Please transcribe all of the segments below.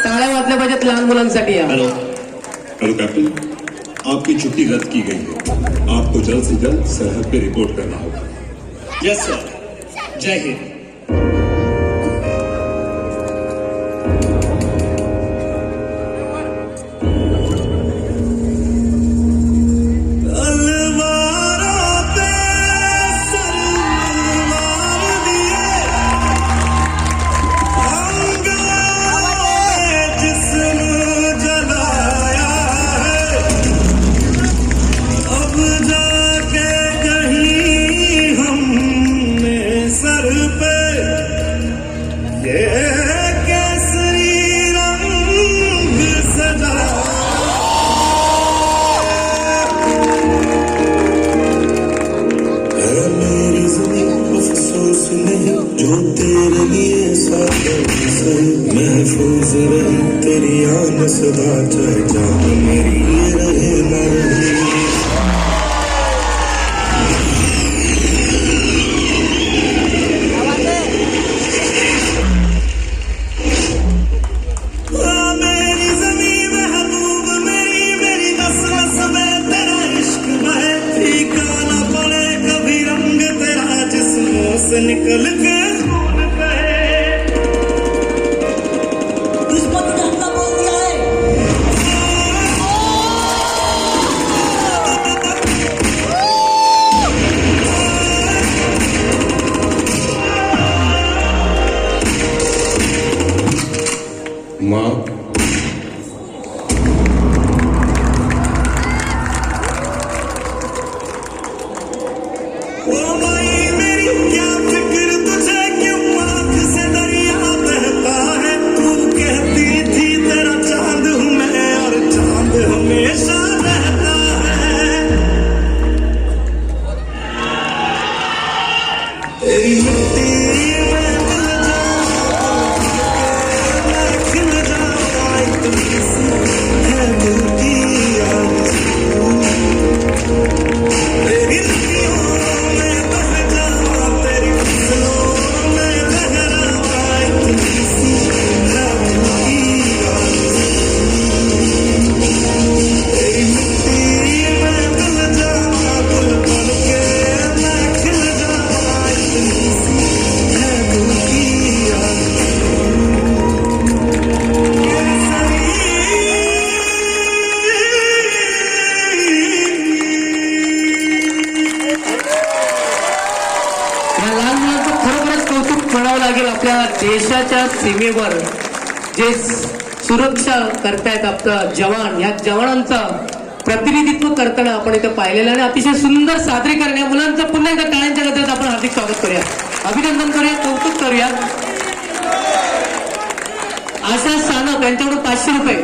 टाळ्या वाजल्या पाहिजेत लहान मुलांसाठी या। हेलो हेलो कैप्टन, आपकी छुट्टी रद्द की गई है। आपको जल्द से जल्द सरहद पे रिपोर्ट करना होगा। यस सर, जय हिंद। जो तेरे लिए महफूज रहे तेरी आन सदा, चाहे जान मेरी रहे न रहे। मेरी ज़मीं महबूब मेरी मेरी नस नस में तेरा इश्क बहे, फीका न पड़े कभी रंग तेरा जिस्मों से निकल के। माँ, मेरी क्या फिक्र तुझे, क्यों आँख से दरिया बहता है। तू कहती थी तेरा चांद हूँ मैं और चांद हमेशा रहता है। तेरी मिट्टी में मिल जाऊं, मैं खिल जाऊं, इतनी सी है दिल की आरज़ू। तेरी नदियों में बह जाऊं, तेरी फसलों में लहराऊं, इतनी सी है दिल की आरज़ू। तेरी मिट्टी में मिल जाऊं, गुल बन के मैं खिल जाऊं, इतनी सी है दिल की आरज़ू। या लहान मुलांचं खरोखरच कौतुक म्हणावं लागेल। आपल्या देशाच्या सीमेवर जे सुरक्षा करतायत आपलं जवान, या जवानांचं प्रतिनिधित्व करताना आपण इथं पाहिलेलं आणि अतिशय सुंदर सादरीकरण या मुलांचं पुन्हा एकदा टाळ्यांच्या गजरात आपण हार्दिक स्वागत करूया, अभिनंदन करूया, कौतुक करूया। आशा सानप यांच्याकडून 500 रुपये,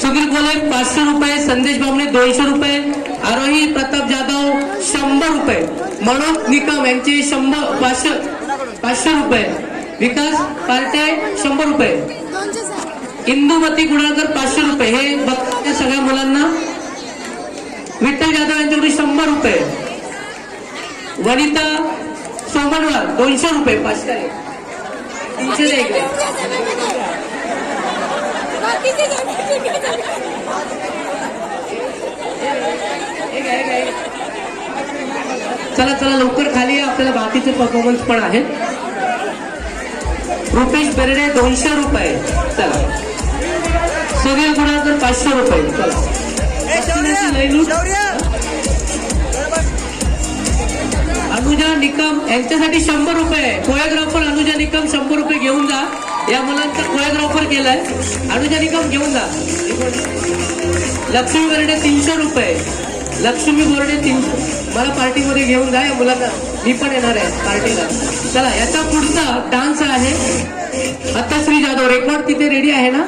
सुधीर गोले 500 रुपये, संदेश बामणे 200 रुपये, आरोही प्रताप जाधव 100 रुपये, मनोज निकम यांचे 500 रुपये, विकास पार्टे 100 रुपये, इंदुमती गुणाकर 500 रुपये। हे बघते सगळ्या मुलांना। विठ्ठल जाधव यांच्याकडून 100 रुपये, वनिता सोमनवार 200 रुपये, 500 300 चला चला लवकर खाली या, आपल्याला बाकीचे परफॉर्मन्स पण आहेत। रुपेश बेर्डे 200 रुपये, चला। सुधीर गुणाकर 500 रुपये, चला। अनुजा निकम यांच्यासाठी 100 रुपये, कोरिओग्राफर अनुजा निकम 100 रुपये घेऊन जा। या मुलांचा कोरिओग्राफर केलाय, अनुजा निकम घेऊन जा। लक्ष्मी बोर्डे 300 रुपये, लक्ष्मी बोर्डे 300, मला पार्टीमध्ये घेऊन जा या मुलांना, मी पण येणार आहे पार्टीला। चला, याचा पुढचा डान्स आहे हत्ताश्री जाधव, रेकॉर्ड तिथे रेडी आहे ना।